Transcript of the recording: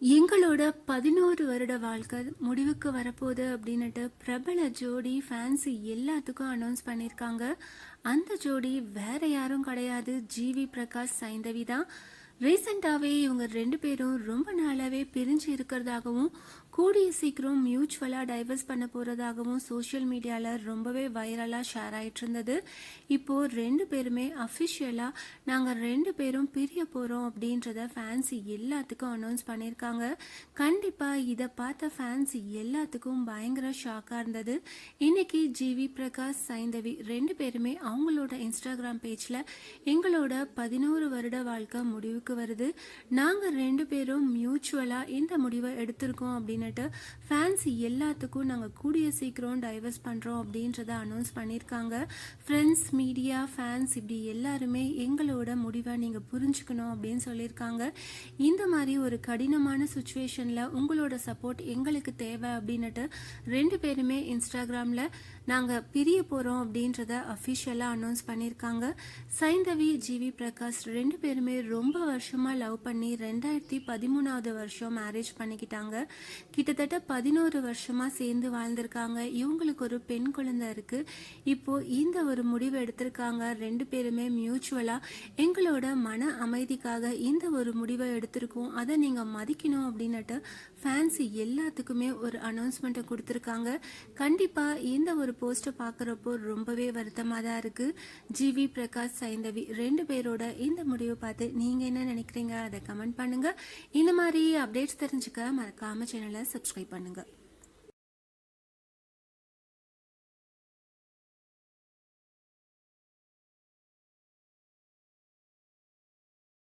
எங்களோட 11 வருட வாழ்க்கை முடிவுக்கு வரப்போகுது அப்படின்னுட்டு பிரபல ஜோடி ஃபேன்ஸு எல்லாத்துக்கும் அனௌன்ஸ் பண்ணியிருக்காங்க. அந்த ஜோடி வேற யாரும் கிடையாது, ஜிவி பிரகாஷ் சைந்தவி தான். ரீசெண்டாகவே இவங்க 2 பேரும் ரொம்ப நாளாகவே பிரிஞ்சு இருக்கிறதாகவும் கூடிய சீக்கிரம் மியூச்சுவலாக டைவர்ஸ் பண்ண போகிறதாகவும் சோஷியல் மீடியாவில் ரொம்பவே வைரலாக ஷேர் ஆகிட்டு இருந்தது. இப்போது 2 பேருமே அஃபிஷியலாக நாங்கள் 2 பேரும் பிரிய போகிறோம் அப்படின்றத ஃபேன்ஸ் எல்லாத்துக்கும் அனௌன்ஸ் பண்ணியிருக்காங்க. கண்டிப்பாக இதை பார்த்த ஃபேன்ஸ் எல்லாத்துக்கும் பயங்கர ஷாக்காக இருந்தது. இன்னைக்கு ஜிவி பிரகாஷ் சைந்தவி 2 பேருமே அவங்களோட இன்ஸ்டாகிராம் பேஜில் எங்களோட 11 வருட வாழ்க்கை முடிவுக்கு வருது, நாங்கள் 2 பேரும் மியூச்சுவலாக இந்த முடிவை எடுத்திருக்கோம் அப்படின்னுட்டு ஃபேன்ஸ் எல்லாத்துக்கும் நாங்கள் கூடிய சீக்கிரம் டைவர்ஸ் பண்ணுறோம் அப்படின்றத அனௌன்ஸ் பண்ணியிருக்காங்க. ஃப்ரெண்ட்ஸ், மீடியா, ஃபேன்ஸ் இப்படி எல்லாருமே எங்களோட முடிவை நீங்கள் புரிஞ்சுக்கணும் அப்படின்னு சொல்லியிருக்காங்க. இந்த மாதிரி ஒரு கடினமான சுச்சுவேஷனில் உங்களோட சப்போர்ட் எங்களுக்கு தேவை அப்படின்னுட்டு 2 பேருமே இன்ஸ்டாகிராமில் நாங்கள் பிரிய போகிறோம் அப்படின்றத அஃபிஷியலாக அனௌன்ஸ் பண்ணியிருக்காங்க. சைந்தவி, ஜிவி பிரகாஷ் 2 பேருமே ரொம்ப வருஷமாக லவ் பண்ணி 2013 வருஷம் மேரேஜ் பண்ணிக்கிட்டாங்க. கிட்டத்தட்ட 11 வருஷமாக சேர்ந்து வாழ்ந்திருக்காங்க. இவங்களுக்கு ஒரு பெண் குழந்தை இருக்குது. இப்போது இந்த ஒரு முடிவு எடுத்திருக்காங்க. 2 பேருமே மியூச்சுவலாக எங்களோட மன அமைதிக்காக இந்த ஒரு முடிவை எடுத்திருக்கோம், அதை நீங்கள் மதிக்கணும் அப்படின்னுட்டு ஃபேன்ஸ் எல்லாத்துக்குமே ஒரு அனௌன்ஸ்மெண்ட்டை கொடுத்துருக்காங்க. கண்டிப்பாக இந்த ஒரு போஸ்ட்டை பார்க்குறப்போ ரொம்பவே வருத்தமாக தான் இருக்குது. ஜிவி பிரகாஷ் சைந்தவி 2 பேரோட இந்த முடிவை பார்த்து நீங்கள் என்ன நினைக்கிறீங்க, அதை கமெண்ட் பண்ணுங்கள். இந்த மாதிரி அப்டேட்ஸ் தெரிஞ்சுக்க மறக்காம சேனலை சப்ஸ்கிரைப் பண்ணுங்கள்.